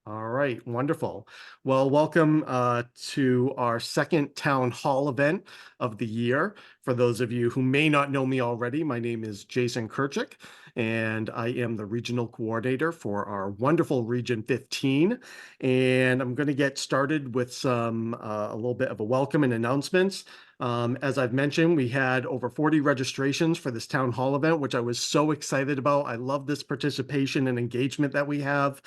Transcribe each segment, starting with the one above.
All right, wonderful. Well, welcome to our second town hall event of the year. For those of you who may not know me already, my name is Jason Kirchick, and I am the regional coordinator for our wonderful Region 15. And I'm going to get started with a little bit of a welcome and announcements. As I've mentioned, we had over 40 registrations for this town hall event, which I was so excited about. I love this participation and engagement that we have.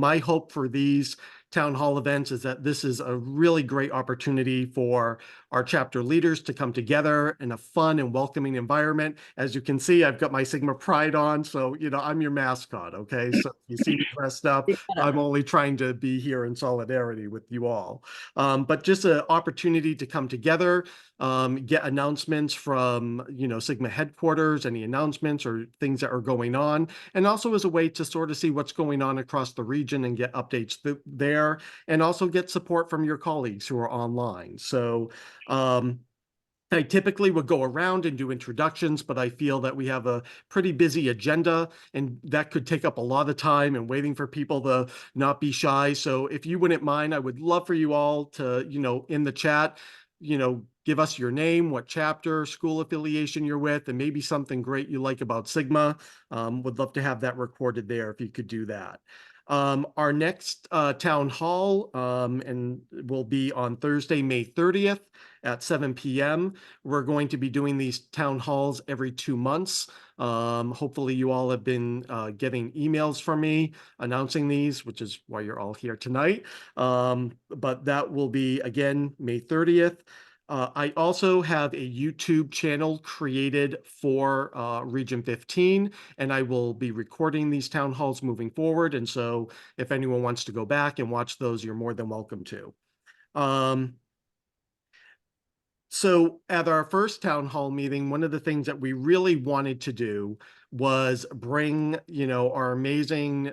My hope for these town hall events is that this is a really great opportunity for our chapter leaders to come together in a fun and welcoming environment. As you can see, I've got my Sigma Pride on, so I'm your mascot, okay? So if you see me dressed up, I'm only trying to be here in solidarity with you all. But just an opportunity to come together, get announcements from, Sigma headquarters, any announcements or things that are going on, and also as a way to sort of see what's going on across the region and get updates there, and also get support from your colleagues who are online. So I typically would go around and do introductions, but I feel that we have a pretty busy agenda and that could take up a lot of time and waiting for people to not be shy. So if you wouldn't mind, I would love for you all to, in the chat, give us your name, what chapter, school affiliation you're with, and maybe something great you like about Sigma. Would love to have that recorded there if you could do that. Our next town hall and will be on Thursday, May 30th at 7 p.m. We're going to be doing these town halls every 2 months. Hopefully you all have been getting emails from me announcing these, which is why you're all here tonight. But that will be, again, May 30th. I also have a YouTube channel created for Region 15, and I will be recording these town halls moving forward. And so if anyone wants to go back and watch those, you're more than welcome to. So at our first town hall meeting, one of the things that we really wanted to do was bring, our amazing,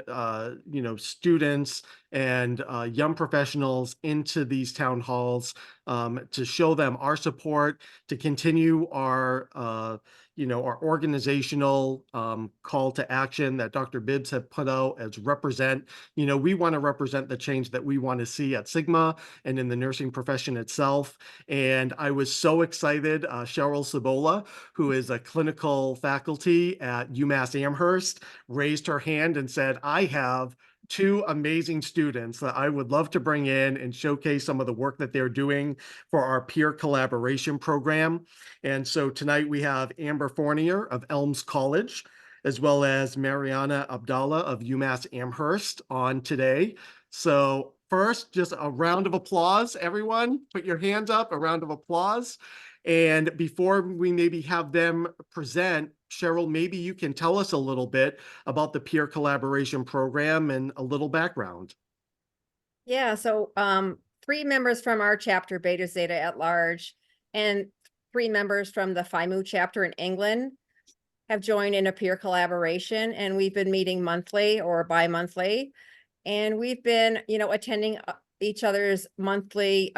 students and young professionals into these town halls to show them our support, to continue our organizational call to action that Dr. Bibbs have put out as represent. We want to represent the change that we want to see at Sigma and in the nursing profession itself. And I was so excited. Cheryl Cibola, who is a clinical faculty at UMass Amherst, raised her hand and said, I have two amazing students that I would love to bring in and showcase some of the work that they're doing for our peer collaboration program. And so tonight we have Amber Fournier of Elms College, as well as Mariana Abdallah of UMass Amherst on today. So first, just a round of applause, everyone. Put your hands up, a round of applause. And before we maybe have them present, Cheryl, maybe you can tell us a little bit about the peer collaboration program and a little background. Yeah, so 3 members from our chapter, Beta Zeta at Large, and 3 members from the Phi Mu chapter in England have joined in a peer collaboration, and we've been meeting monthly or bi-monthly, and we've been, attending each other's monthly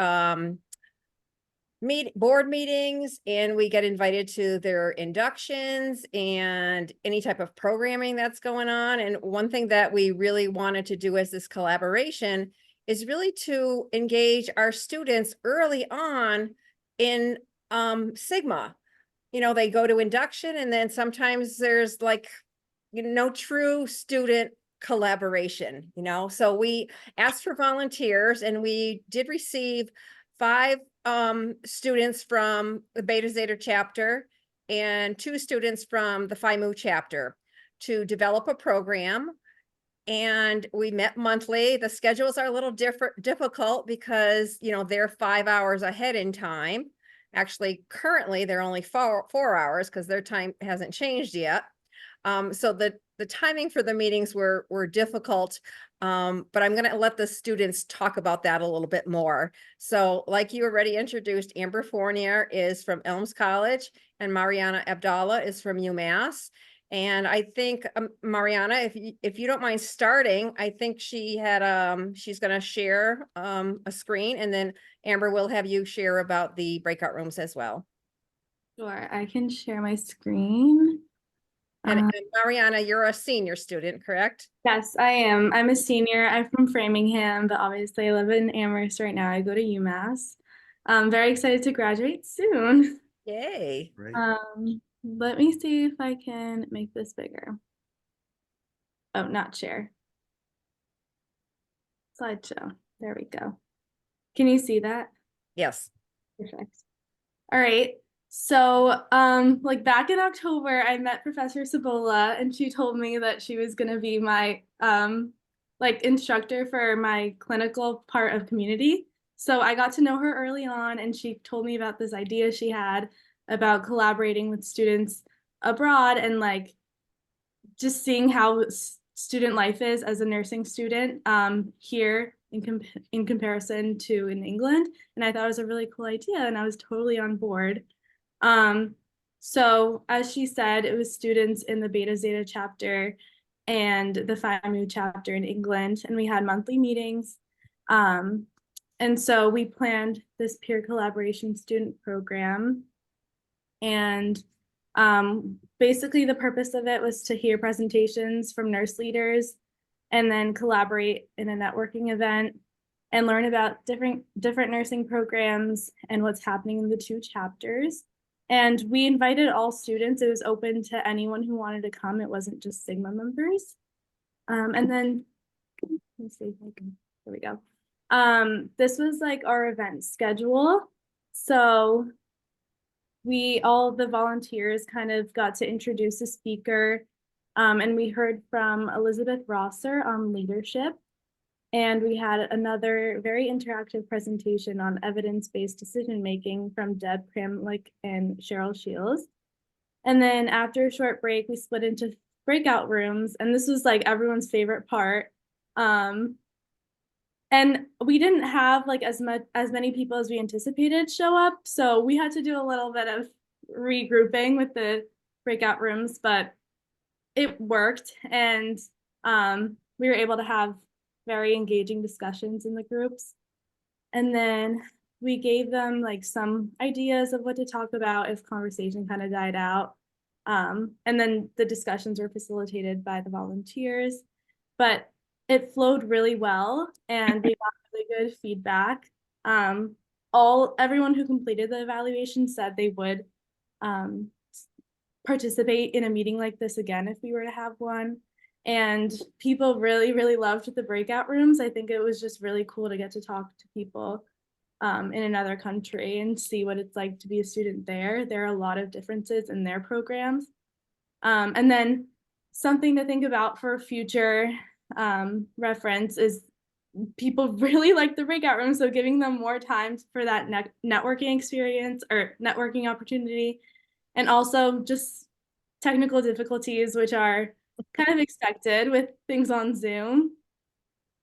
board meetings, and we get invited to their inductions and any type of programming that's going on. And one thing that we really wanted to do as this collaboration is really to engage our students early on in Sigma. They go to induction, and then sometimes there's like, no true student collaboration. So we asked for volunteers, and we did receive 5 students from the Beta Zeta chapter and 2 students from the Phi Mu chapter to develop a program. And we met monthly. The schedules are a little difficult because they're 5 hours ahead in time. Actually, currently they're only 4 hours because their time hasn't changed yet. So the timing for the meetings were difficult, but I'm going to let the students talk about that a little bit more. So like you already introduced, Amber Fournier is from Elms College and Mariana Abdallah is from UMass. And I think Mariana, if you don't mind starting, I think she's going to share a screen, and then Amber will have you share about the breakout rooms as well. Sure, I can share my screen. And Um, Mariana, you're a senior student, correct? yes, I am. I'm a senior. I'm from Framingham, but obviously I live in Amherst right now. I go to UMass. I'm very excited to graduate soon. Yay. Great. Let me see if I can make this bigger. Oh, not share. Slideshow. There we go. Can you see that? Yes. Perfect. All right. So, like back in October, I met Professor Cibola, and she told me that she was gonna be my like instructor for my clinical part of community. So I got to know her early on, and she told me about this idea she had about collaborating with students abroad and like just seeing how student life is as a nursing student here in comparison to in England. And I thought it was a really cool idea, and I was totally on board. So as she said, it was students in the Beta Zeta chapter and the Phi Mu chapter in England, and we had monthly meetings. And so we planned this peer collaboration student program. And basically the purpose of it was to hear presentations from nurse leaders and then collaborate in a networking event and learn about different nursing programs and what's happening in the two chapters. And we invited all students. It was open to anyone who wanted to come. It wasn't just Sigma members. And then, let me see if I can, there we go. This was like our event schedule. So all the volunteers kind of got to introduce a speaker, and we heard from Elizabeth Rosser on leadership. And we had another very interactive presentation on evidence-based decision-making from Deb Kramlich and Cheryl Shields. And then after a short break, we split into breakout rooms, and this was like everyone's favorite part. And we didn't have like as many people as we anticipated show up, so we had to do a little bit of regrouping with the breakout rooms, but it worked, and we were able to have very engaging discussions in the groups. And then we gave them like some ideas of what to talk about if conversation kind of died out. And then the discussions were facilitated by the volunteers, but it flowed really well and we got really good feedback. Everyone who completed the evaluation said they would participate in a meeting like this again if we were to have one. And people really, really loved the breakout rooms. I think it was just really cool to get to talk to people in another country and see what it's like to be a student there. There are a lot of differences in their programs. And then something to think about for future reference is people really like the breakout room, so giving them more time for that networking experience or networking opportunity, and also just technical difficulties, which are kind of expected with things on Zoom.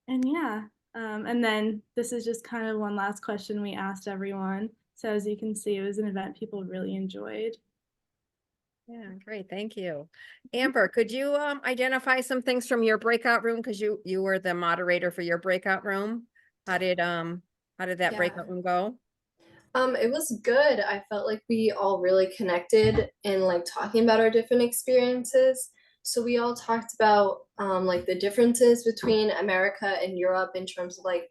And yeah, and then this is just kind of one last question we asked everyone. So as you can see, it was an event people really enjoyed. Yeah, great. Thank you. Amber, could you identify some things from your breakout room? Because you were the moderator for your breakout room. How did that Yeah. breakout room go? It was good. I felt like we all really connected in like talking about our different experiences. So we all talked about like the differences between America and Europe in terms of like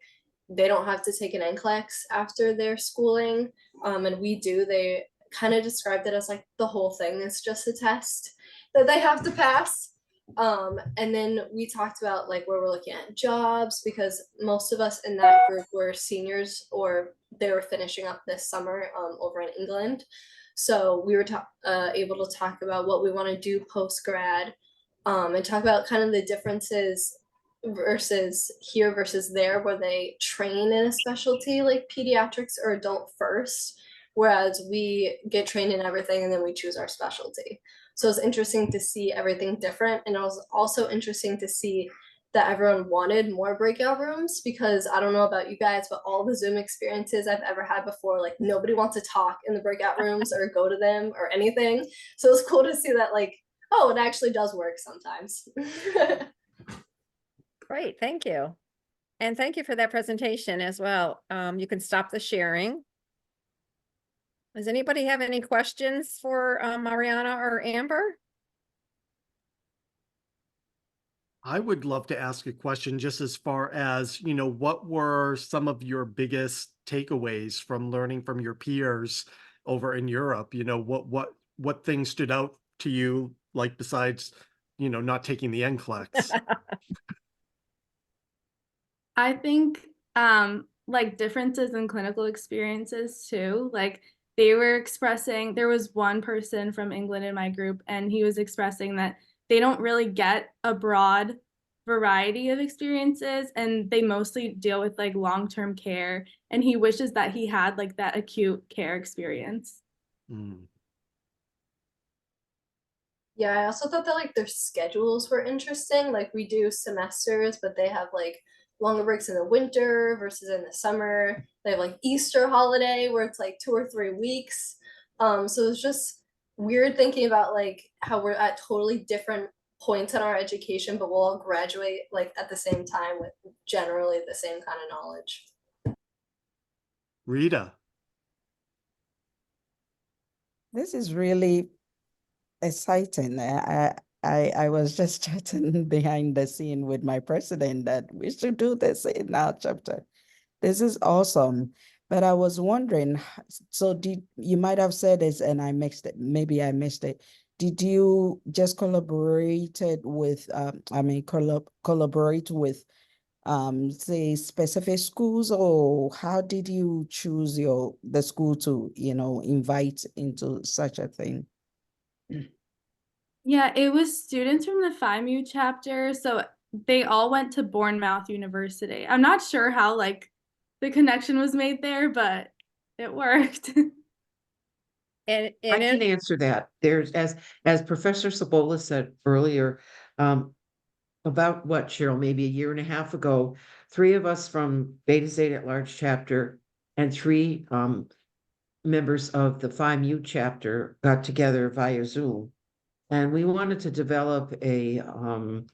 they don't have to take an NCLEX after their schooling, and we do. They kind of described it as like the whole thing is just a test that they have to pass. And then we talked about like where we're looking at jobs because most of us in that group were seniors or they were finishing up this summer over in England. So we were able to talk about what we want to do post grad, and talk about kind of the differences versus here versus there, where they train in a specialty like pediatrics or adult first, whereas we get trained in everything and then we choose our specialty. So it's interesting to see everything different, and it was also interesting to see that everyone wanted more breakout rooms because I don't know about you guys, but all the Zoom experiences I've ever had before, like nobody wants to talk in the breakout rooms or go to them or anything. So it's cool to see that like, oh, it actually does work sometimes. Great, thank you. And thank you for that presentation as well. You can stop the sharing. Does anybody have any questions for Mariana or Amber? I would love to ask a question just as far as, what were some of your biggest takeaways from learning from your peers over in Europe? What things stood out to you, like besides, not taking the NCLEX? I think like differences in clinical experiences too. Like they were expressing, there was one person from England in my group, and he was expressing that they don't really get a broad variety of experiences, and they mostly deal with like long-term care, and he wishes that he had like that acute care experience. Mm. Yeah, I also thought that like their schedules were interesting. Like we do semesters, but they have like longer breaks in the winter versus in the summer. They have like Easter holiday where it's like 2 or 3 weeks. So it's just weird thinking about like how we're at totally different points in our education, but we'll all graduate like at the same time with generally the same kind of knowledge. Rita. This is really exciting. I was just chatting behind the scene with my president that we should do this in our chapter. This is awesome. But I was wondering, so you might have said this and I mixed it. Maybe I missed it. Did you just collaborated with, collaborate with, say specific schools, or how did you choose the school to, invite into such a thing? Yeah, it was students from the FIMU chapter, so they all went to Bournemouth University. I'm not sure how like the connection was made there, but it worked. And I can it, answer that. There's, as Professor Sabola said earlier, about what, Cheryl, maybe a year and a half ago, 3 of us from Beta Zeta at Large chapter and 3 members of the Phi Mu chapter got together via Zoom. And we wanted to develop a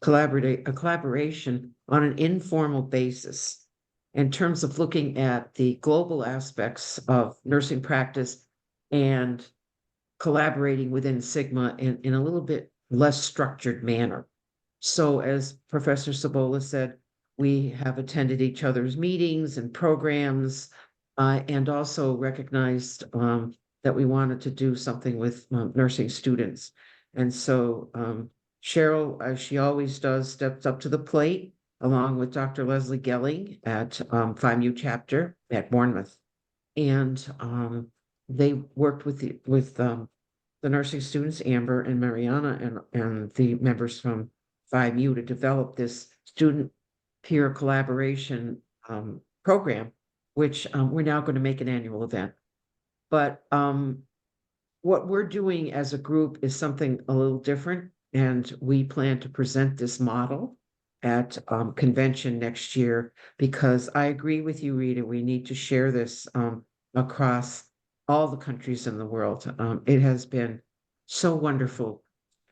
collaboration on an informal basis in terms of looking at the global aspects of nursing practice and collaborating within Sigma in a little bit less structured manner. So as Professor Sabola said, we have attended each other's meetings and programs, and also recognized that we wanted to do something with nursing students. And so Cheryl, as she always does, steps up to the plate along with Dr. Leslie Gelling at Phi Mu chapter at Bournemouth. And they worked with the nursing students, Amber and Mariana, and the members from Phi Mu to develop this student peer collaboration program, which we're now going to make an annual event. But what we're doing as a group is something a little different, and we plan to present this model at convention next year, because I agree with you, Rita, we need to share this across all the countries in the world. It has been so wonderful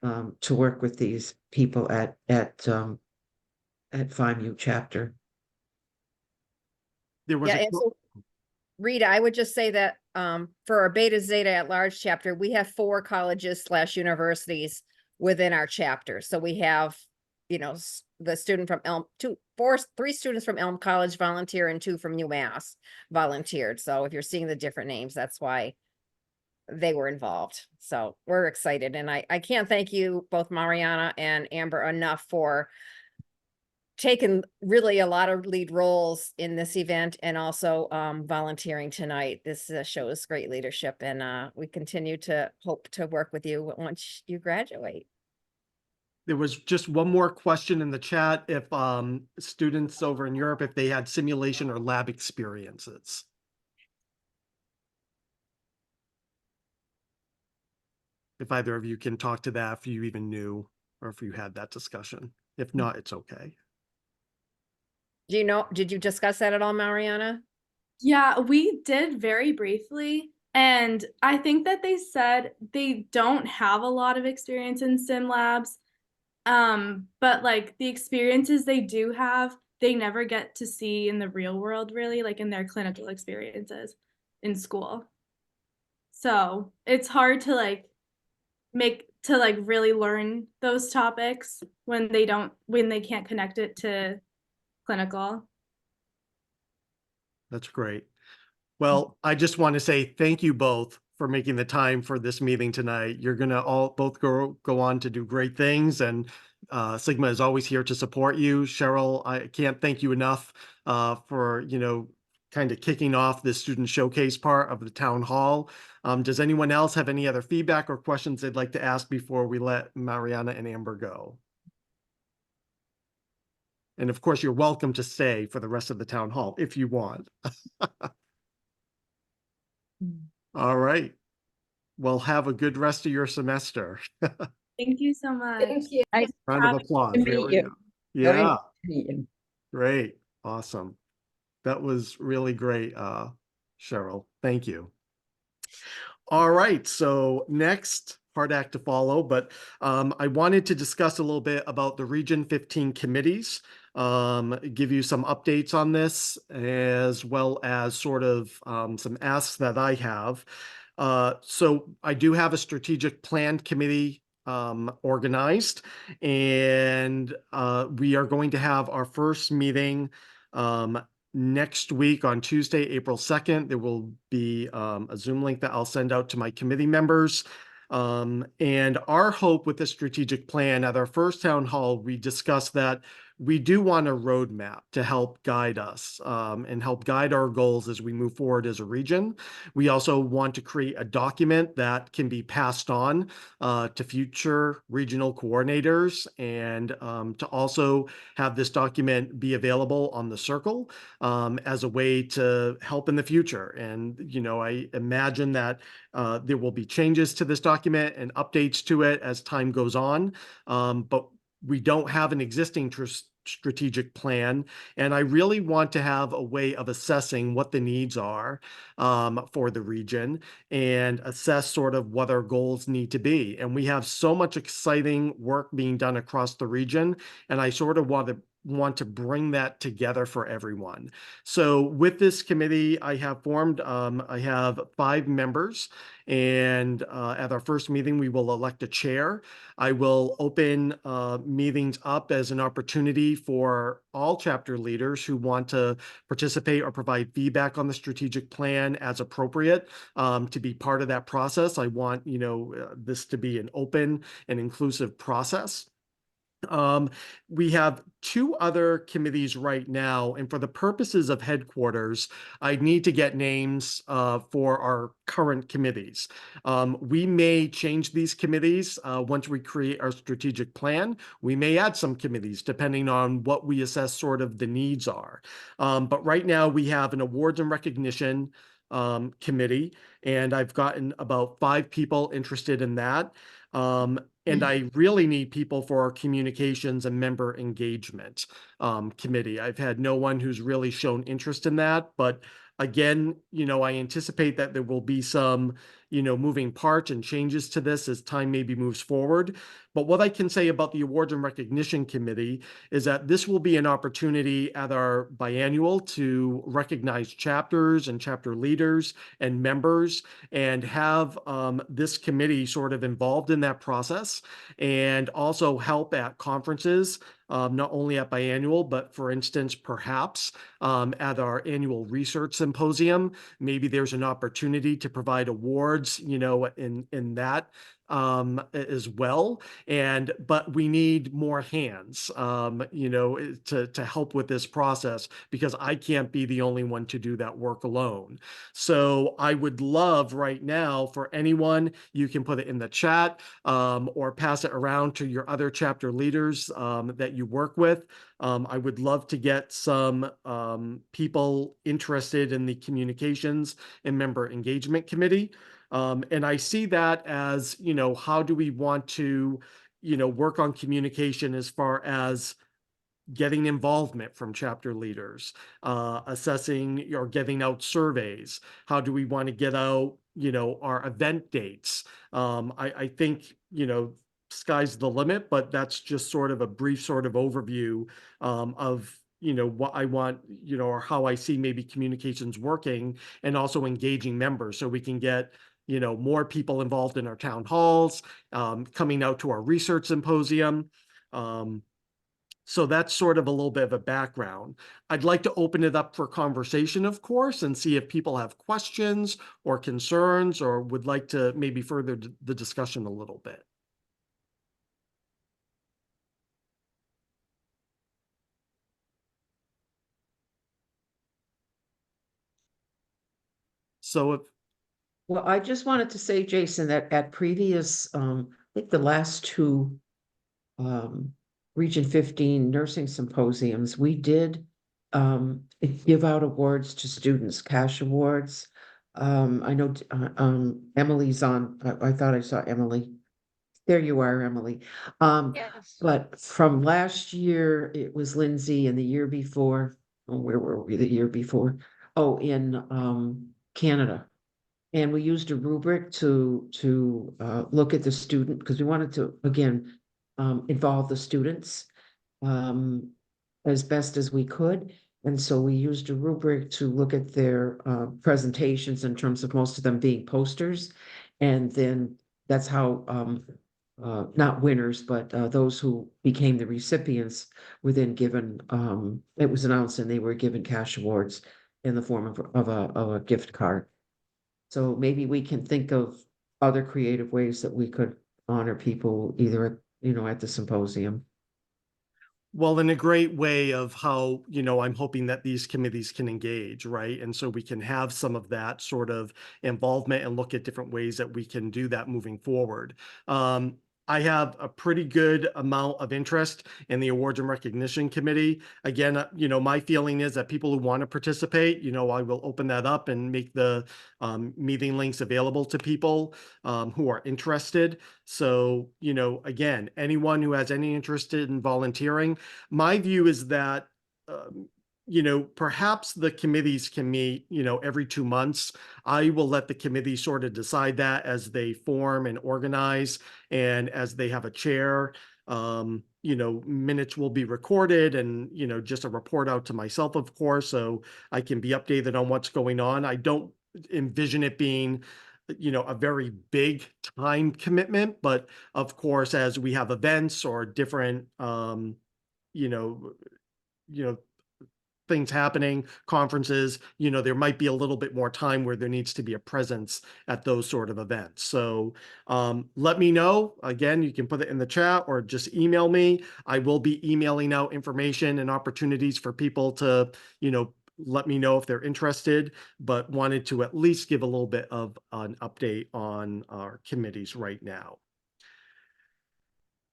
to work with these people at Phi Mu chapter. There was yeah, a and so Rita, I would just say that for our Beta Zeta at Large chapter, we have 4 colleges / universities within our chapter. So we have, the student from Elm, 3 students from Elm College volunteer and 2 from UMass volunteered. So if you're seeing the different names, that's why they were involved. So we're excited. And I can't thank you, both Mariana and Amber, enough for taken really a lot of lead roles in this event, and also volunteering tonight. This shows great leadership, and we continue to hope to work with you once you graduate. There was just one more question in the chat. If students over in Europe, if they had simulation or lab experiences. If either of you can talk to that, if you even knew, or if you had that discussion. If not, it's okay. Did you discuss that at all, Mariana? Yeah, we did very briefly. And I think that they said they don't have a lot of experience in sim labs. But like the experiences they do have, they never get to see in the real world, really, like in their clinical experiences in school. So it's hard to like make to like really learn those topics when they can't connect it to clinical. That's great. Well, I just want to say thank you both for making the time for this meeting tonight. You're going to all both go on to do great things, and Sigma is always here to support you. Cheryl, I can't thank you enough for, you know, kind of kicking off this student showcase part of the town hall. Does anyone else have any other feedback or questions they'd like to ask before we let Mariana and Amber go? And of course, you're welcome to stay for the rest of the town hall if you want. All right. Well, have a good rest of your semester. Thank you so much. Thank you. Round of applause. to There meet we you. go. Very Yeah, nice to meet you. great. Awesome. That was really great, Cheryl. Thank you. All right, so next hard act to follow, but I wanted to discuss a little bit about the Region 15 committees, give you some updates on this, as well as sort of some asks that I have. So I do have a strategic plan committee organized, and we are going to have our first meeting next week on Tuesday, April 2nd. There will be a Zoom link that I'll send out to my committee members. And our hope with the strategic plan at our first town hall, we discussed that we do want a roadmap to help guide us and help guide our goals as we move forward as a region. We also want to create a document that can be passed on to future regional coordinators, and to also have this document be available on the Circle as a way to help in the future. And, you know, I imagine that there will be changes to this document and updates to it as time goes on. But we don't have an existing strategic plan, and I really want to have a way of assessing what the needs are for the region and assess sort of what our goals need to be. And we have so much exciting work being done across the region, and I sort of want to bring that together for everyone. So with this committee I have formed, I have 5 members, and at our first meeting we will elect a chair. I will open meetings up as an opportunity for all chapter leaders who want to participate or provide feedback on the strategic plan as appropriate, to be part of that process. I want, you know, this to be an open and inclusive process. We have 2 other committees right now, and for the purposes of headquarters, I need to get names for our current committees. We may change these committees once we create our strategic plan. We may add some committees depending on what we assess sort of the needs are. But right now we have an awards and recognition committee, and I've gotten about 5 people interested in that. And I really need people for our communications and member engagement committee. I've had no one who's really shown interest in that, but again, you know, I anticipate that there will be some, you know, moving parts and changes to this as time maybe moves forward. But what I can say about the awards and recognition committee is that this will be an opportunity at our biannual to recognize chapters and chapter leaders and members, and have this committee sort of involved in that process, and also help at conferences, not only at biannual, but for instance, perhaps at our annual research symposium. Maybe there's an opportunity to provide awards, you know, in that as well. But we need more hands, you know, to help with this process, because I can't be the only one to do that work alone. So I would love right now for anyone, you can put it in the chat or pass it around to your other chapter leaders that you work with. I would love to get some people interested in the communications and member engagement committee. And I see that as, you know, how do we want to, you know, work on communication as far as getting involvement from chapter leaders, assessing or getting out surveys. How do we want to get out, you know, our event dates? I think, you know, sky's the limit, but that's just sort of a brief sort of overview of, you know, what I want, you know, or how I see maybe communications working, and also engaging members so we can get, you know, more people involved in our town halls, coming out to our research symposium. So that's sort of a little bit of a background. I'd like to open it up for conversation, of course, and see if people have questions or concerns or would like to maybe further the discussion a little bit. So if, Well, I just wanted to say, Jason, that at previous, I think the last two Region 15 nursing symposiums, we did give out awards to students, cash awards. I know Emily's on, I thought I saw Emily. There you are, Emily. Yes. But from last year, it was Lindsay, and the year before, oh, where were we the year before? Oh, in Canada. And we used a rubric to look at the student, because we wanted to, again, involve the students as best as we could. And so we used a rubric to look at their presentations in terms of most of them being posters. And then that's how, not winners, but those who became the recipients were then given, it was announced and they were given cash awards in the form of a gift card. So maybe we can think of other creative ways that we could honor people either, you know, at the symposium. well, in a great way of how, you know, I'm hoping that these committees can engage, right? And so we can have some of that sort of involvement and look at different ways that we can do that moving forward. I have a pretty good amount of interest in the Awards and Recognition Committee. Again, you know, my feeling is that people who want to participate, you know, I will open that up and make the meeting links available to people who are interested. So, you know, again, anyone who has any interest in volunteering, my view is that, you know, perhaps the committees can meet, you know, every 2 months. I will let the committee sort of decide that as they form and organize and as they have a chair. You know, minutes will be recorded and, you know, just a report out to myself, of course, so I can be updated on what's going on. I don't envision it being, you know, a very big time commitment, but of course, as we have events or different, you know, you know, things happening, conferences, you know, there might be a little bit more time where there needs to be a presence at those sort of events. So let me know. Again, you can put it in the chat or just email me. I will be emailing out information and opportunities for people to, you know, let me know if they're interested, but wanted to at least give a little bit of an update on our committees right now.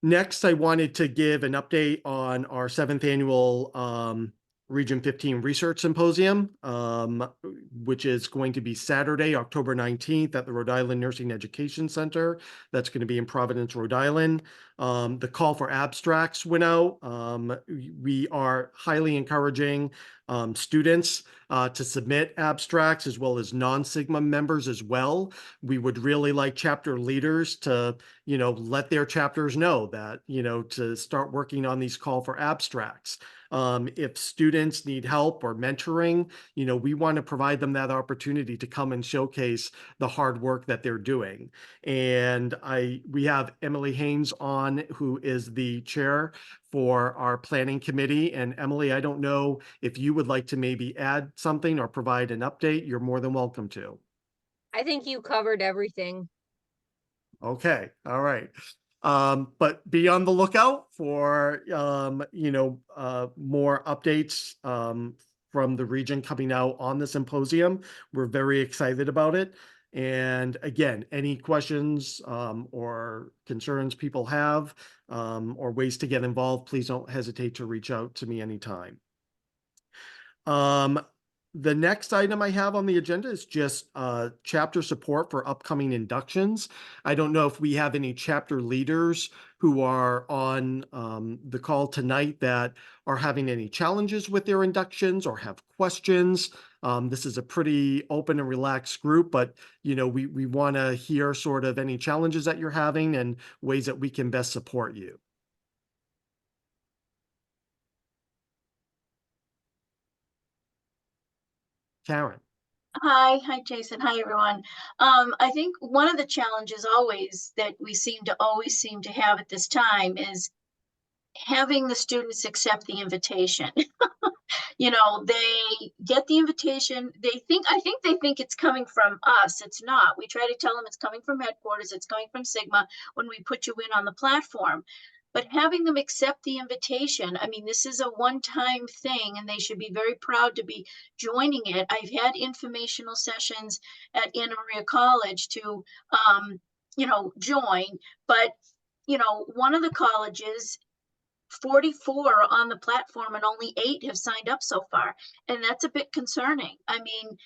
Next, I wanted to give an update on our 7th annual Region 15 Research Symposium, which is going to be Saturday, October 19th at the Rhode Island Nursing Education Center. That's going to be in Providence, Rhode Island. The call for abstracts went out. We are highly encouraging students to submit abstracts as well as non-Sigma members as well. We would really like chapter leaders to, you know, let their chapters know that, you know, to start working on these call for abstracts. If students need help or mentoring, you know, we want to provide them that opportunity to come and showcase the hard work that they're doing. And we have Emily Haynes on, who is the chair for our planning committee. And Emily, I don't know if you would like to maybe add something or provide an update. You're more than welcome to. I think you covered everything. Okay, all right. But be on the lookout for, you know, more updates from the region coming out on the symposium. We're very excited about it. And again, any questions or concerns people have or ways to get involved, please don't hesitate to reach out to me anytime. The next item I have on the agenda is just chapter support for upcoming inductions. I don't know if we have any chapter leaders who are on the call tonight that are having any challenges with their inductions or have questions. This is a pretty open and relaxed group, but you know, we want to hear sort of any challenges that you're having and ways that we can best support you. Karen. Hi, Jason. Hi, everyone. I think one of the challenges always that we always seem to have at this time is having the students accept the invitation. You know, they get the invitation. I think they think it's coming from us. It's not. We try to tell them it's coming from headquarters. It's coming from Sigma when we put you in on the platform. But having them accept the invitation, I mean, this is a one-time thing and they should be very proud to be joining it. I've had informational sessions at Anna Maria College to, join, but, one of the colleges, 44 on the platform and only 8 have signed up so far. And that's a bit concerning. I mean,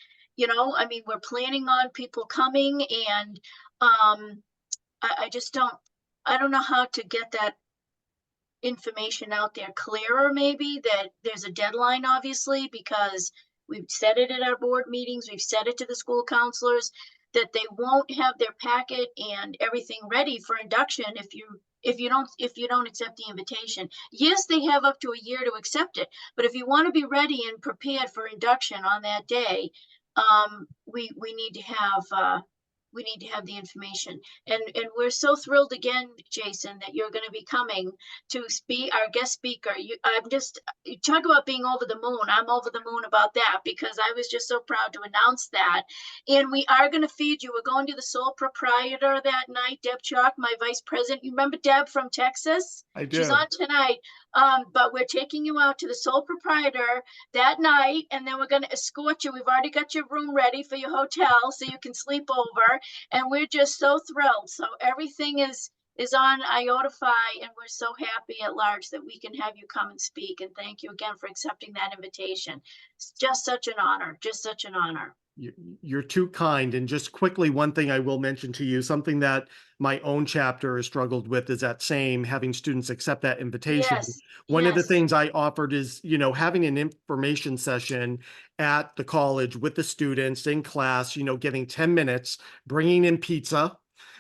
we're planning on people coming and I just I don't know how to get that information out there clearer, maybe that there's a deadline, obviously, because we've said it at our board meetings, we've said it to the school counselors, that they won't have their packet and everything ready for induction if you don't accept the invitation. Yes, they have up to a year to accept it, but if you want to be ready and prepared for induction on that day, we need to have the information. And we're so thrilled again, Jason, that you're going to be coming to speak, our guest speaker. You talk about being over the moon. I'm over the moon about that because I was just so proud to announce that. And we are going to feed you. We're going to the sole proprietor that night, Deb Chalk, my vice president. You remember Deb from Texas? I She's do. on tonight. But we're taking you out to the sole proprietor that night, and then we're going to escort you. We've already got your room ready for your hotel so you can sleep over. And we're just so thrilled. So everything is on IotaFi, and we're so happy at large that we can have you come and speak. And thank you again for accepting that invitation. It's just such an honor, just such an honor. You're too kind. And just quickly, one thing I will mention to you, something that my own chapter has struggled with is that same having students accept that invitation. Yes, One of the yes. things I offered is, having an information session at the college with the students in class, getting 10 minutes, bringing in pizza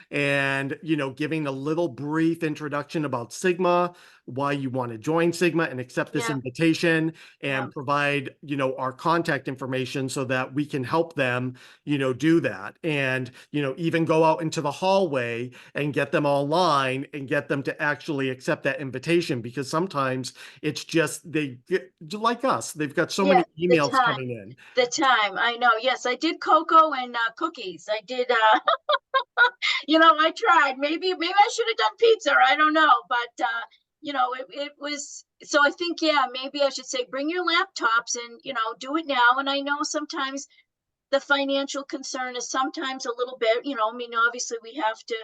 and, giving a little brief introduction about Sigma, why you want to join Sigma and accept this Yeah. invitation, and Yeah. provide, our contact information so that we can help them, do that. And, even go out into the hallway and get them online and get them to actually accept that invitation, because sometimes it's just they get, like us, they've got so many Yeah, the emails time. coming in. The time, I know. Yes, I did cocoa and cookies. I did I tried. Maybe I should have done pizza. I don't know, but it was. So I think, yeah, maybe I should say bring your laptops and do it now. And I know sometimes the financial concern is sometimes a little bit. Obviously we have to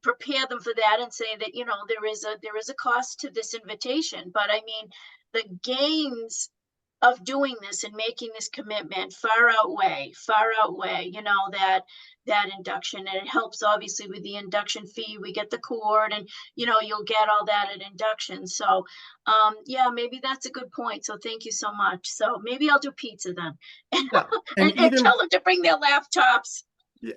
prepare them for that and say that there is a cost to this invitation. But I mean, the gains of doing this and making this commitment far outweigh that induction. And it helps obviously with the induction fee. We get the cord and you'll get all that at induction. So yeah, maybe that's a good point. So thank you so much. So maybe I'll do pizza then. Yeah. and tell them to bring their laptops.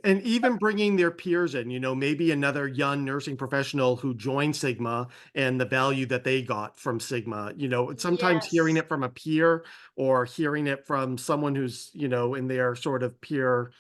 And even bringing their peers in, maybe another young nursing professional who joined Sigma and the value that they got from Sigma, sometimes hearing Yes. it from a peer or hearing it from someone who's, in their sort of peer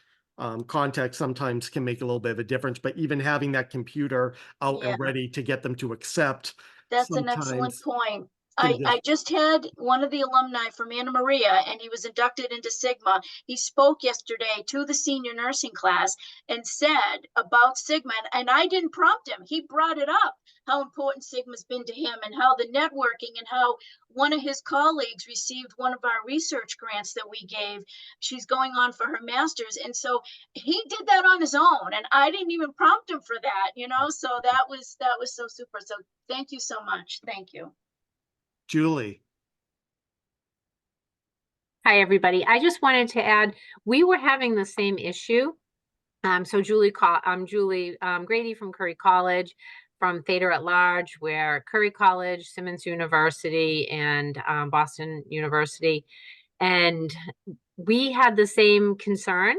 context sometimes can make a little bit of a difference. But even having that computer out Yeah. and ready to get them to accept That's an excellent sometimes point. can I just, just had one of the alumni from Anna Maria, and he was inducted into Sigma. He spoke yesterday to the senior nursing class and said about Sigma, and I didn't prompt him. He brought it up, how important Sigma's been to him and how the networking and how one of his colleagues received one of our research grants that we gave. She's going on for her master's. And so he did that on his own, and I didn't even prompt him for that, so that was so super. So thank you so much. Thank you. Julie. Hi, everybody. I just wanted to add, we were having the same issue. So Julie Grady from Curry College, from Theta at Large, where Curry College, Simmons University, and Boston University. And we had the same concern.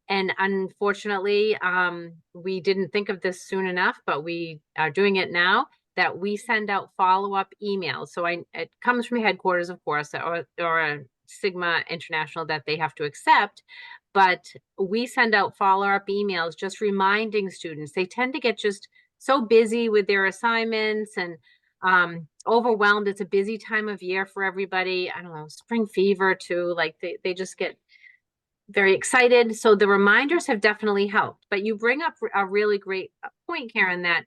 And unfortunately, we didn't think of this soon enough, but we are doing it now, that we send out follow-up emails. So it comes from headquarters, of course, or Sigma International that they have to accept. But we send out follow-up emails just reminding students. They tend to get just so busy with their assignments and overwhelmed. It's a busy time of year for everybody. I don't know, spring fever too. Like they just get very excited. So the reminders have definitely helped. But you bring up a really great point, Karen, that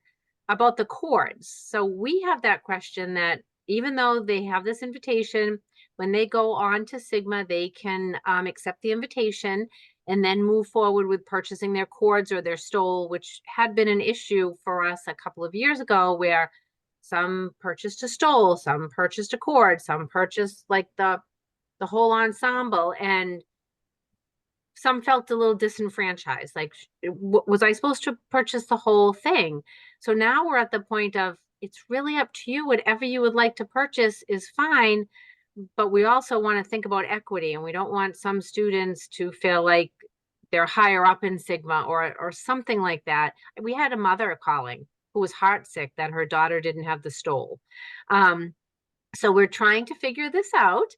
about the cords. So we have that question that even though they have this invitation, when they go on to Sigma, they can accept the invitation and then move forward with purchasing their cords or their stole, which had been an issue for us a couple of years ago, where some purchased a stole, some purchased a cord, some purchased like the whole ensemble, and some felt a little disenfranchised. Like, was I supposed to purchase the whole thing? So now we're at the point of, it's really up to you. Whatever you would like to purchase is fine. But we also want to think about equity, and we don't want some students to feel like they're higher up in Sigma or something like that. We had a mother calling who was heartsick that her daughter didn't have the stole. So we're trying to figure this out.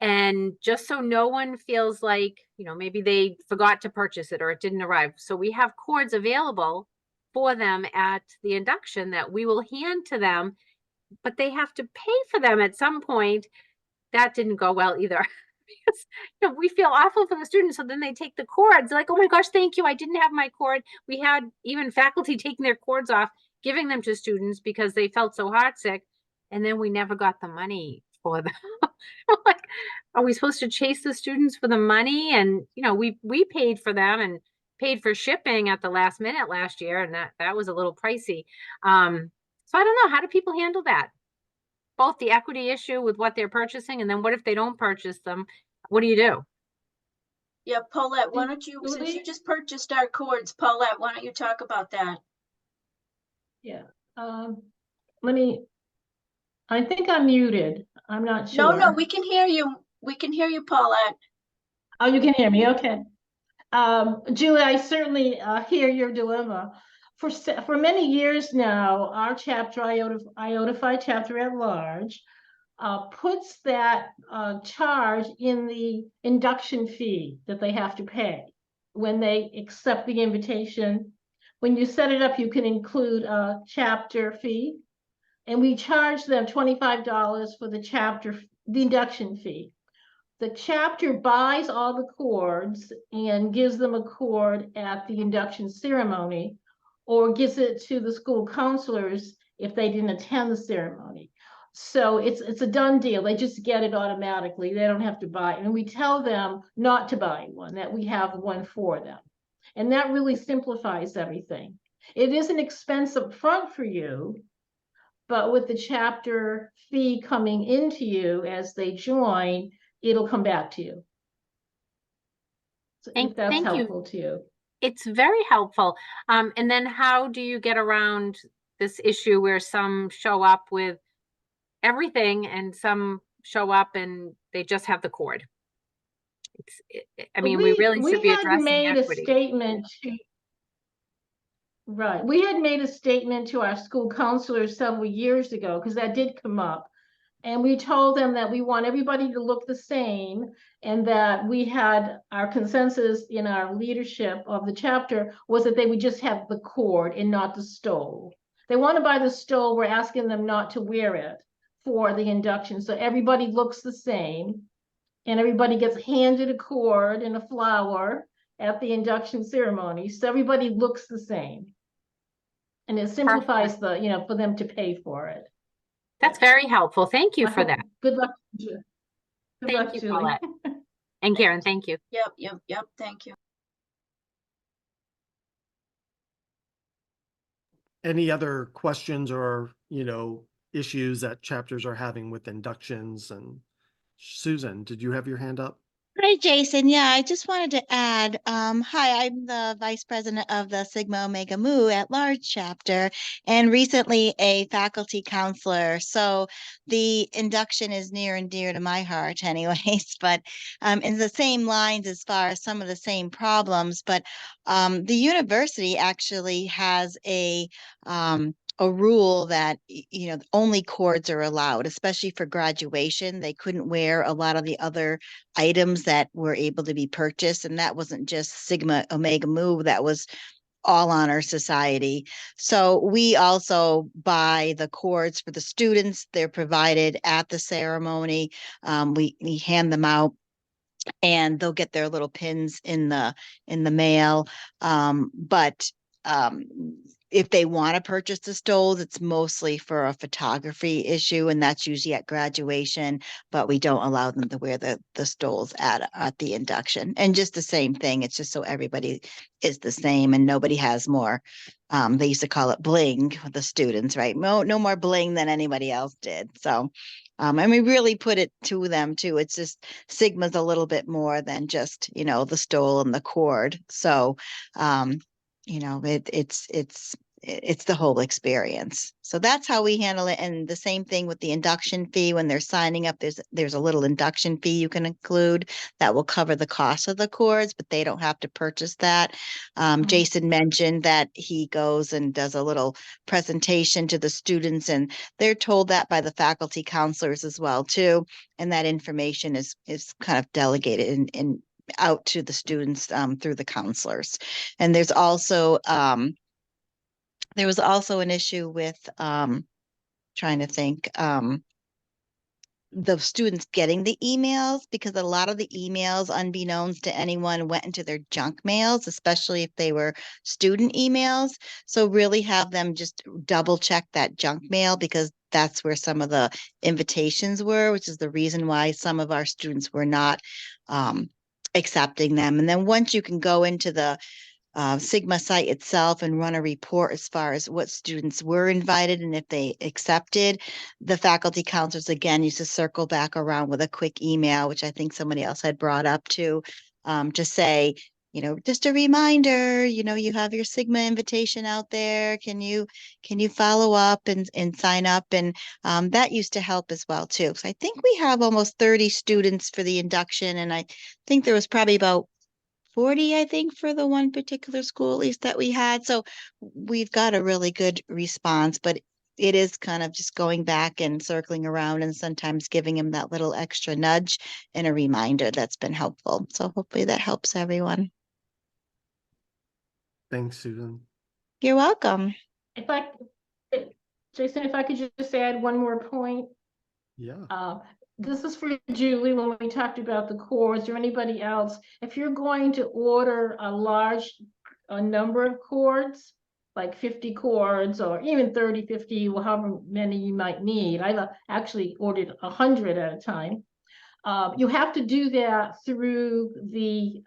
And just so no one feels like, maybe they forgot to purchase it or it didn't arrive. So we have cords available for them at the induction that we will hand to them, but they have to pay for them at some point. That didn't go well either. Because we feel awful for the students. So then they take the cords, like, oh my gosh, thank you. I didn't have my cord. We had even faculty taking their cords off, giving them to students because they felt so heartsick. And then we never got the money for them. Like, are we supposed to chase the students for the money? And we paid for them and paid for shipping at the last minute last year, and that was a little pricey. So I don't know, how do people handle that? Both the equity issue with what they're purchasing, and then what if they don't purchase them? What do you do? Yeah, Paulette, why don't you, since you just purchased our cords, Paulette, why don't you talk about that? Yeah, I think I'm muted. I'm not sure. No, we can hear you. We can hear you, Paulette. Oh, you can hear me, okay. Julie, I certainly hear your dilemma. For many years now, our chapter, Iota Phi chapter at large, puts that charge in the induction fee that they have to pay when they accept the invitation. When you set it up, you can include a chapter fee, and we charge them $25 for the induction fee. The chapter buys all the cords and gives them a cord at the induction ceremony, or gives it to the school counselors if they didn't attend the ceremony. So it's a done deal. They just get it automatically. They don't have to buy it. And we tell them not to buy one, that we have one for them. And that really simplifies everything. It is an expense up front for you, but with the chapter fee coming into you as they join, it'll come back to you. So if that's helpful to you. It's very helpful. And then how do you get around this issue where some show up with everything and some show up and they just have the cord? We really should be addressing equity. Right. We had made a statement to our school counselors several years ago, because that did come up. And we told them that we want everybody to look the same, and that we had our consensus in our leadership of the chapter was that they would just have the cord and not the stole. They want to buy the stole. We're asking them not to wear it for the induction. So everybody looks the same, and everybody gets handed a cord and a flower at the induction ceremony. So everybody looks the same. And it simplifies for them to pay for it. That's very helpful. Thank you for that. Good luck, Julie. Thank you, Paulette. And Karen, thank you. Yep. Thank you. Any other questions or, issues that chapters are having with inductions? And Susan, did you have your hand up? Hi, Jason. Yeah, I just wanted to add, hi, I'm the Vice President of the Sigma Omega Mu at Large chapter, and recently a faculty counselor. So the induction is near and dear to my heart anyways, but in the same lines as far as some of the same problems, but the university actually has a a rule that, only cords are allowed, especially for graduation. They couldn't wear a lot of the other items that were able to be purchased. And that wasn't just Sigma Omega Mu, that was all honor society. So we also buy the cords for the students. They're provided at the ceremony. We hand them out, and they'll get their little pins in the mail. But if they want to purchase the stoles, it's mostly for a photography issue, and that's usually at graduation, but we don't allow them to wear the stoles at the induction. And just the same thing, it's just so everybody is the same and nobody has more. They used to call it bling with the students, right? No more bling than anybody else did. So and we really put it to them too. It's just Sigma's a little bit more than just, the stole and the cord. So it's the whole experience. So that's how we handle it. And the same thing with the induction fee. When they're signing up, there's a little induction fee you can include that will cover the cost of the cords, but they don't have to purchase that. Jason mentioned that he goes and does a little presentation to the students, and they're told that by the faculty counselors as well too. And that information is kind of delegated and out to the students through the counselors. And there was also an issue with trying to think, the students getting the emails, because a lot of the emails, unbeknownst to anyone, went into their junk mails, especially if they were student emails. So really have them just double check that junk mail, because that's where some of the invitations were, which is the reason why some of our students were not accepting them. And then once you can go into the Sigma site itself and run a report as far as what students were invited and if they accepted, the faculty counselors again used to circle back around with a quick email, which I think somebody else had brought up to say, just a reminder, you have your Sigma invitation out there. Can you follow up and sign up? And that used to help as well too. So I think we have almost 30 students for the induction, and I think there was probably about 40, I think, for the one particular school, at least that we had. So we've got a really good response, but it is kind of just going back and circling around and sometimes giving them that little extra nudge and a reminder that's been helpful. So hopefully that helps everyone. Thanks, Susan. You're welcome. Jason, if I could just add one more point. Yeah. This is for Julie when we talked about the cords, or anybody else. If you're going to order a number of cords, like 50 cords or even 30, 50, however many you might need. I've actually ordered 100 at a time. You have to do that through the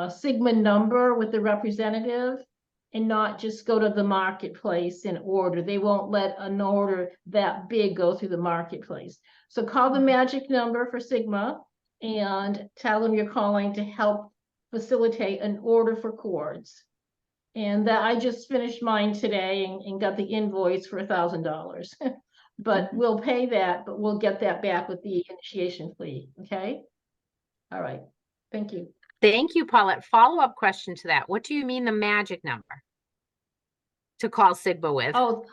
Sigma number with the representative, and not just go to the marketplace and order. They won't let an order that big go through the marketplace. So call the magic number for Sigma and tell them you're calling to help facilitate an order for cords. And that I just finished mine today and got the invoice for $1,000. But we'll pay that, but we'll get that back with the initiation fee. Okay. All right. Thank you. Thank you, Paulette. Follow-up question to that. What do you mean the magic number to call Sigma with? Oh,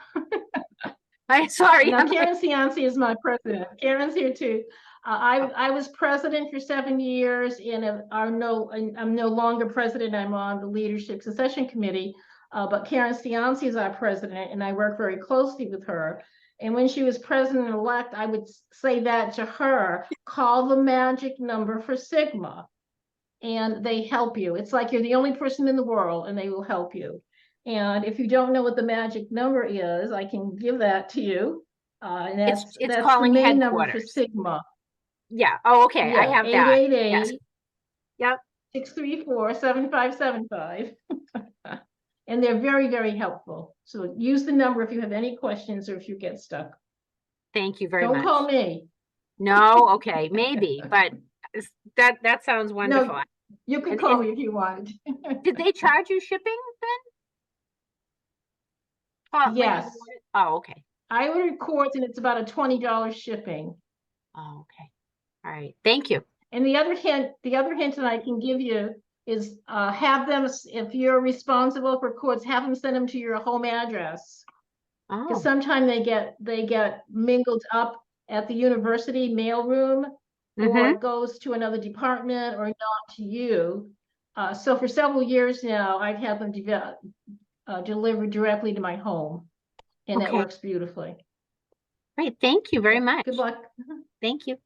Sorry. now Karen Cianci is my president. Karen's here too. I was president for 7 years, and I'm no longer president. I'm on the Leadership Succession Committee, but Karen Cianci is our president, and I work very closely with her. And when she was president-elect, I would say that to her, call the magic number for Sigma. And they help you. It's like you're the only person in the world, and they will help you. And if you don't know what the magic number is, I can give that to you. And that's calling the main number for headquarters. Sigma. Yeah. Oh, okay. Yeah, I have that. 888 Yes. Yep. 634-7575. And they're very, very helpful. So use the number if you have any questions or if you get stuck. Thank you very much. Don't call me. No. Okay. Maybe, but that sounds wonderful. No, you can call me if you want. Did they charge you shipping then? Yes. Oh, okay. I ordered cords, and it's about a $20 shipping. Oh, okay. All right. Thank you. And the other hint that I can give you is have them, if you're responsible for cords, have them send them to your home address. Because Oh, sometimes they get mingled up at the university mailroom, or mm-hmm. it goes to another department or not to you. So for several years now, I've had them delivered directly to my home, and that Okay. works beautifully. Great. Thank you very much. Good luck. Thank you.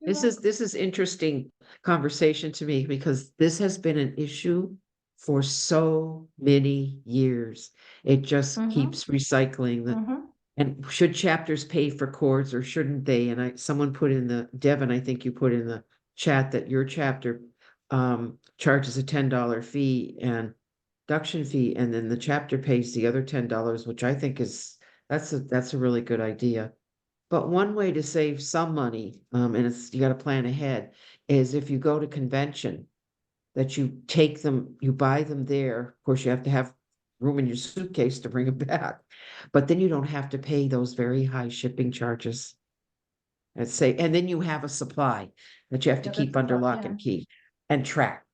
You're This is interesting conversation to me because this has been an issue for so many years. It just Mhm. keeps recycling the, welcome. and should chapters pay for cords or shouldn't they? And someone put in Devin, I think you put in the chat that your chapter charges a $10 fee and induction fee, and then the chapter pays the other $10, which I think that's a really good idea. But one way to save some money, and you got to plan ahead, is if you go to convention, that you take them, you buy them there. Of course, you have to have room in your suitcase to bring them back, but then you don't have to pay those very high shipping charges. And then you have a supply that you have to Yeah, keep that's under about- lock yeah. and key and track.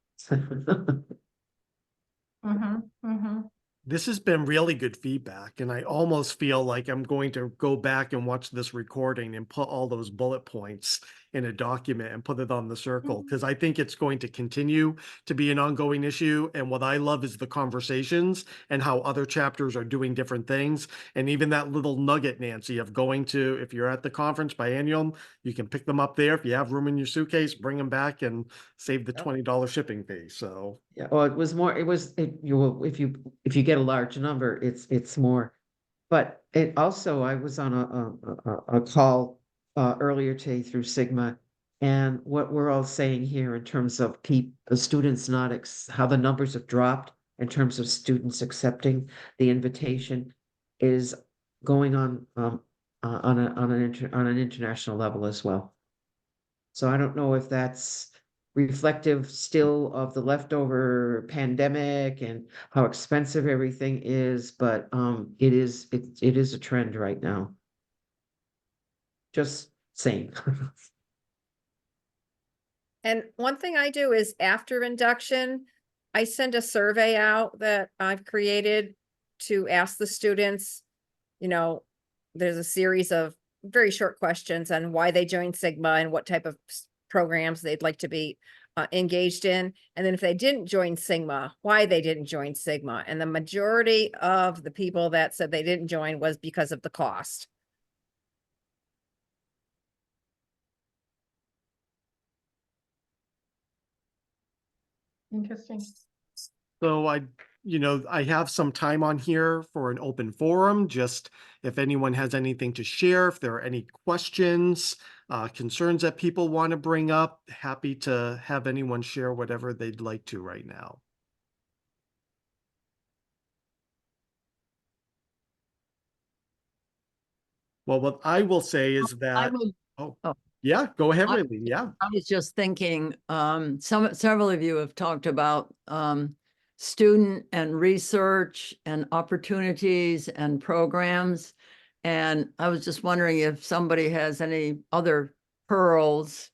This has been really good feedback, and I almost feel like I'm going to go back and watch this recording and put all those bullet points in a document and put it on the circle, because I think it's going to continue to be an ongoing issue. And what I love is the conversations and how other chapters are doing different things. And even that little nugget, Nancy, of going to, if you're at the conference biennium, you can pick them up there. If you have room in your suitcase, bring them back and save the Yep. $20 shipping fee. So Yeah, well, if you get a large number, it's more. But it also, I was on a call earlier today through Sigma, and what we're all saying here in terms of the students how the numbers have dropped in terms of students accepting the invitation is going on an international level as well. So I don't know if that's reflective still of the leftover pandemic and how expensive everything is, but it is a trend right now. Just saying. And one thing I do is after induction, I send a survey out that I've created to ask the students, there's a series of very short questions on why they joined Sigma and what type of programs they'd like to be engaged in. And then if they didn't join Sigma, why they didn't join Sigma. And the majority of the people that said they didn't join was because of the cost. Interesting. So I have some time on here for an open forum, just if anyone has anything to share, if there are any questions, concerns that people want to bring up, happy to have anyone share whatever they'd like to right now. Well, what I will say is I that, would, oh, oh. yeah, go ahead, I- Raylene. Yeah. I was just thinking, several of you have talked about student and research and opportunities and programs. And I was just wondering if somebody has any other pearls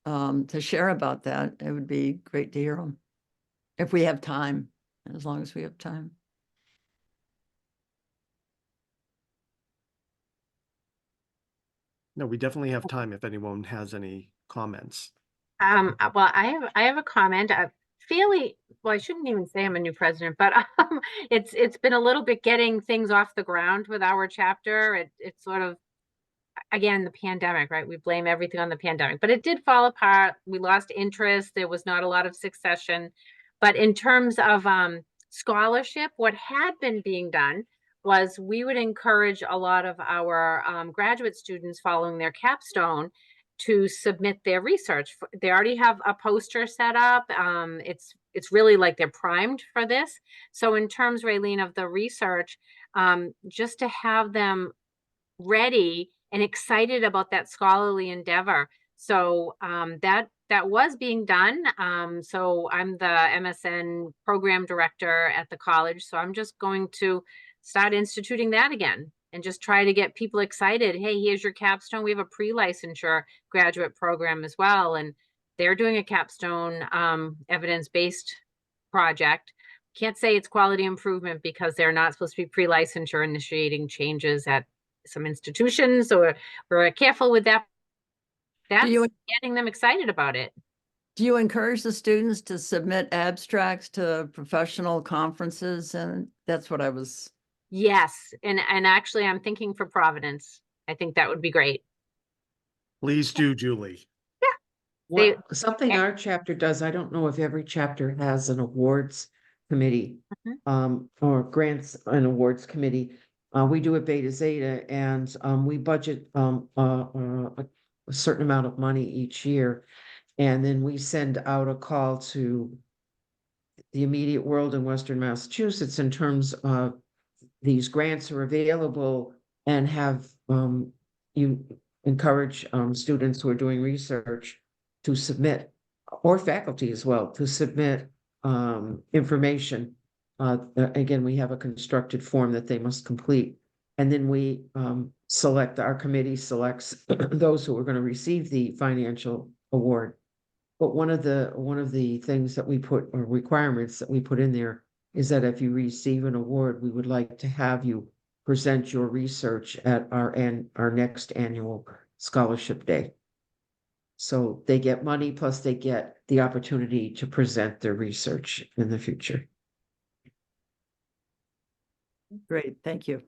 to share about that. It would be great to hear them. If we have time, as long as we have time. No, we definitely have time if anyone has any comments. Well, I have a comment. I shouldn't even say I'm a new president, but it's been a little bit getting things off the ground with our chapter. It's sort of, again, the pandemic, right? We blame everything on the pandemic, but it did fall apart. We lost interest. There was not a lot of succession. But in terms of scholarship, what had been being done was we would encourage a lot of our graduate students following their capstone to submit their research. They already have a poster set up. It's really like they're primed for this. So in terms, Raylene, of the research, just to have them ready and excited about that scholarly endeavor. So that was being done. So I'm the MSN program director at the college. So I'm just going to start instituting that again and just try to get people excited. Hey, here's your capstone. We have a pre-licensure graduate program as well. And they're doing a capstone evidence-based project. can't say it's quality improvement because they're not supposed to be pre-licensure initiating changes at some institutions, or we're careful with that. That's you- getting them excited about it. Do you encourage the students to submit abstracts to professional conferences? And that's what I was, Yes, and actually I'm thinking for Providence. I think that would be great. Please do, Julie. They- Something our chapter does, I don't know if every chapter has an awards committee, or grants and awards committee. We do at Beta Zeta, and we budget a certain amount of money each year. And then we send out a call to the immediate world in Western Massachusetts in terms of these grants are available, and have you encourage students who are doing research to submit, or faculty as well, to submit information. Again, we have a constructed form that they must complete. And then we our committee selects those who are going to receive the financial award. But one of the things that we put, or requirements that we put in there, is that if you receive an award, we would like to have you present your research at our next annual scholarship day. So they get money, plus they get the opportunity to present their research in the future. great, thank you.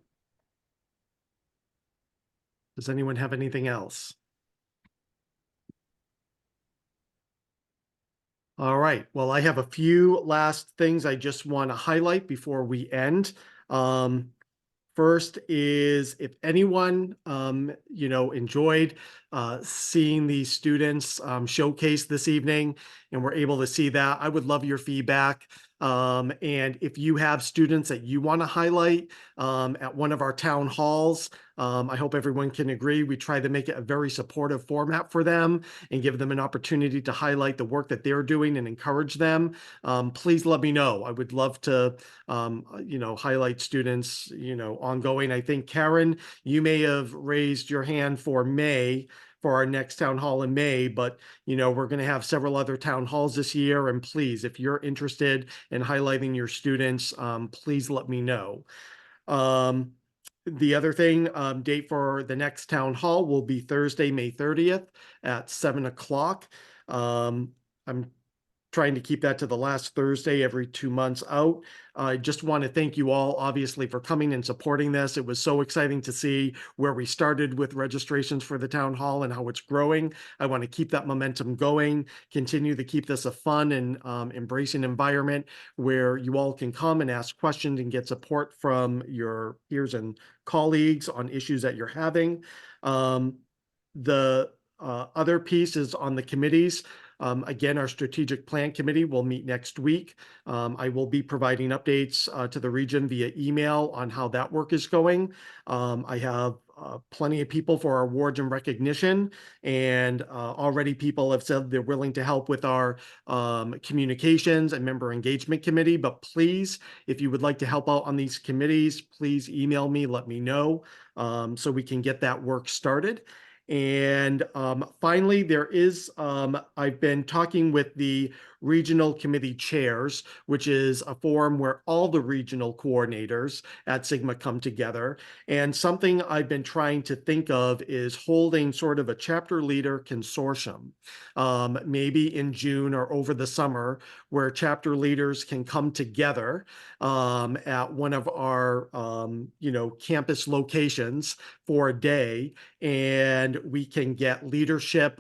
Does anyone have anything else? All right. Well, I have a few last things I just want to highlight before we end. First is, if anyone, enjoyed seeing the students showcase this evening and were able to see that, I would love your feedback. And if you have students that you want to highlight at one of our town halls, I hope everyone can agree. We try to make it a very supportive format for them and give them an opportunity to highlight the work that they're doing and encourage them. Please let me know. I would love to, highlight students, ongoing. I think, Karen, you may have raised your hand for May, for our next town hall in May, but we're going to have several other town halls this year. And please, if you're interested in highlighting your students, please let me know. The other thing, date for the next town hall will be Thursday, May 30th at 7 o'clock. I'm trying to keep that to the last Thursday every 2 months out. I just want to thank you all, obviously, for coming and supporting this. It was so exciting to see where we started with registrations for the town hall and how it's growing. I want to keep that momentum going, continue to keep this a fun and embracing environment where you all can come and ask questions and get support from your peers and colleagues on issues that you're having. The other piece is on the committees. Again, our strategic plan committee will meet next week. I will be providing updates to the region via email on how that work is going. I have plenty of people for our awards and recognition, and already people have said they're willing to help with our communications and member engagement committee. But please, if you would like to help out on these committees, please email me, let me know, so we can get that work started. And finally, there is, I've been talking with the regional committee chairs, which is a forum where all the regional coordinators at Sigma come together. And something I've been trying to think of is holding sort of a chapter leader consortium, maybe in June or over the summer, where chapter leaders can come together at one of our, campus locations for a day, and we can get leadership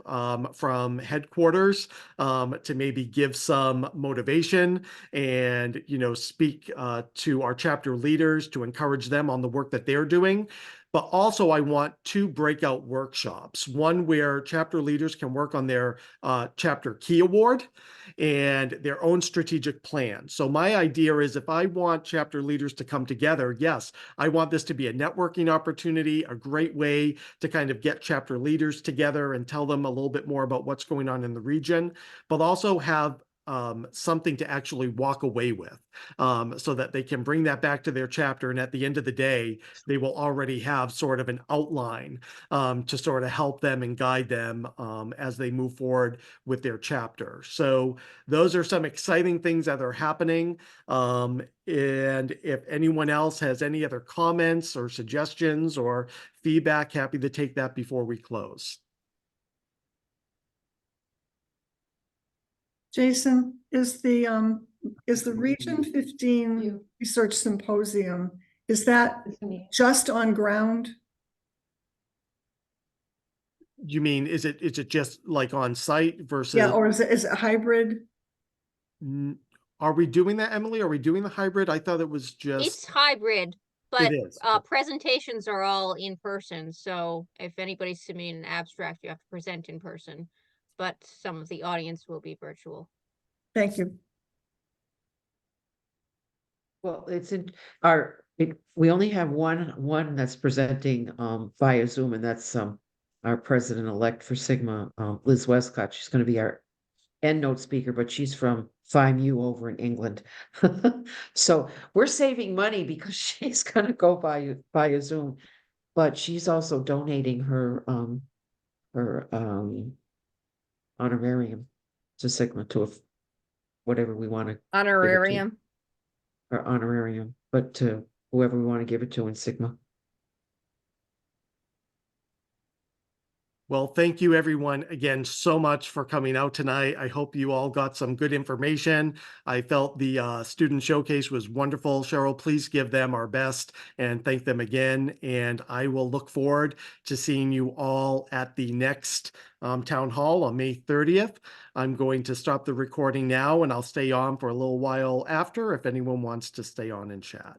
from headquarters to maybe give some motivation and speak to our chapter leaders to encourage them on the work that they're doing. But also, I want 2 breakout workshops, one where chapter leaders can work on their chapter key award and their own strategic plan. So my idea is, if I want chapter leaders to come together, yes, I want this to be a networking opportunity, a great way to kind of get chapter leaders together and tell them a little bit more about what's going on in the region, but also have something to actually walk away with, so that they can bring that back to their chapter. And at the end of the day, they will already have sort of an outline to sort of help them and guide them as they move forward with their chapter. So those are some exciting things that are happening. And if anyone else has any other comments or suggestions or feedback, happy to take that before we close. Jason, is the Region 15 Research Symposium, is that just on ground? You mean, is it just like on site versus? Yeah, or is it hybrid? Are we doing that, Emily? Are we doing the hybrid? I thought it was just. It's hybrid, but is. presentations are all in person. So if anybody's submitting an abstract, you have to present in person. But some of the audience will be virtual. Thank you. Well, we only have one that's presenting via Zoom, and that's our president-elect for Sigma, Liz Westcott. She's going to be our EndNote speaker, but she's from Phi Mu over in England. So we're saving money because she's going to go via Zoom, but she's also donating her honorarium to Sigma, to whatever we want to. Honorarium. Or honorarium, but to whoever we want to give it to in Sigma. Well, thank you everyone again so much for coming out tonight. I hope you all got some good information. I felt the student showcase was wonderful. Cheryl, please give them our best and thank them again. And I will look forward to seeing you all at the next town hall on May 30th. I'm going to stop the recording now and I'll stay on for a little while after if anyone wants to stay on and chat.